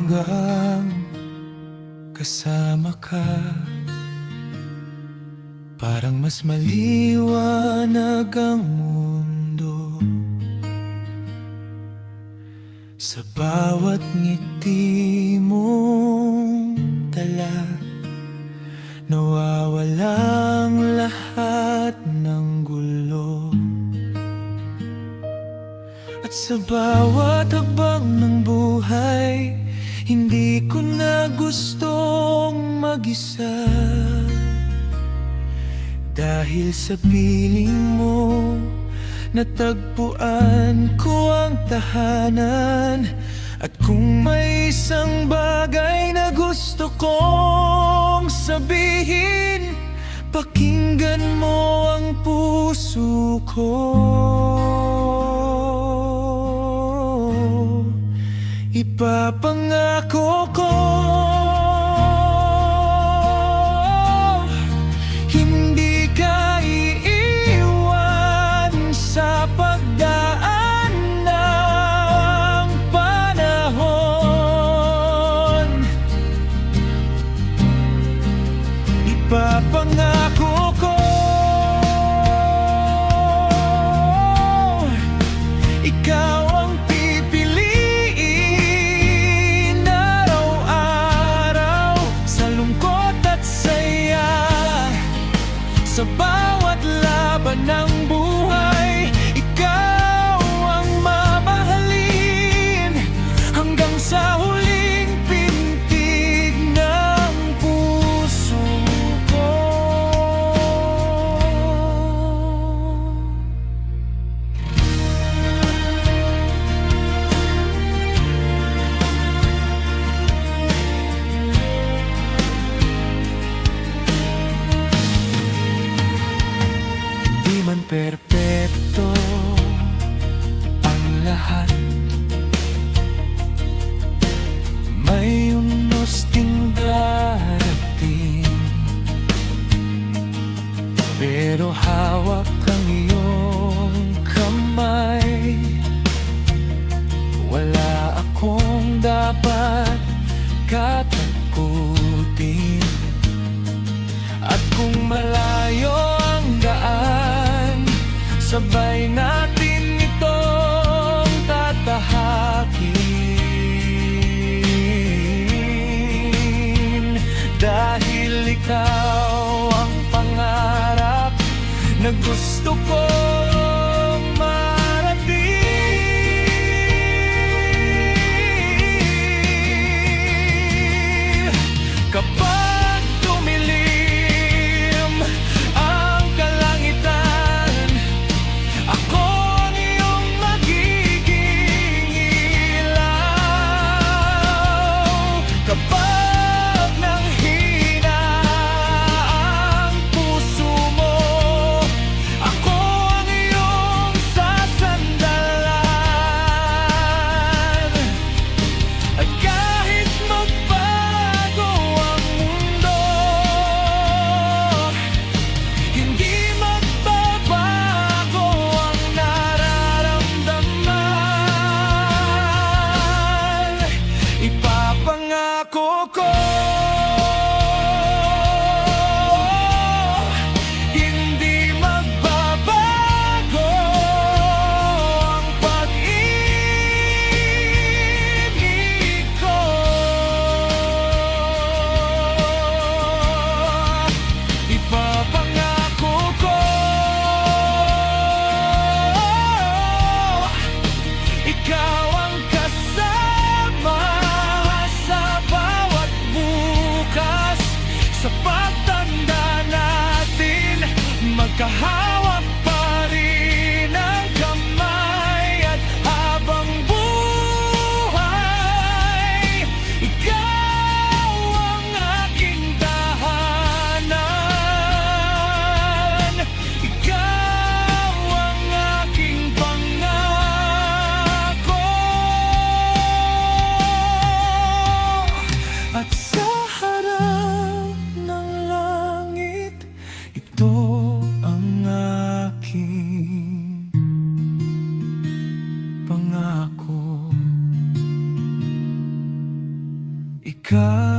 hanggang kasama ka. Parang mas maliwanag ang mundo sa bawat ngiti mong dala. Nawawalang lahat ng gulo, at sa bawat hakbang ng buhay, hindi ko na gustong mag-isa. Dahil sa piling mo, natagpuan ko ang tahanan. At kung may isang bagay na gusto kong sabihin, pakinggan mo ang puso ko. Ipapangako ko, hindi ka iiwan sa pagdaan ng panahon. Ipapangako ko, ikaw ang pipiliin araw-araw, sa lungkot at saya, sa bawat laban ng buhay. Ikaw ang mamahalin hanggang sa huling pintig ng puso ko. Di man perpekto ang lahat, may unos ding darating. Pero hawak ang iyong kamay, wala akong dapat katakutin. At kung malayo ang daan, sabay natin itong tatahakin. Dahil ikaw ang pangarap na gusto kong marating. Kapag tumilim ang kalangitan, ako ang iyong magiging ilaw. Kapag nanghina ang puso mo, ako ang iyong sasandalan. At kahit magbago ang mundo, hindi magbabago ang nararamdaman. Ipapangako ko, hindi magbabago ang pag-ibig ko. Ipapangako ko, ikaw ang kasama sa bawat bukas, sa pagtanda natin, magkahawak pa rin ang kamay. At habang buhay, ikaw ang aking tahanan. Ikaw ang aking pangako. At sa harap ng langit, ito ang ka.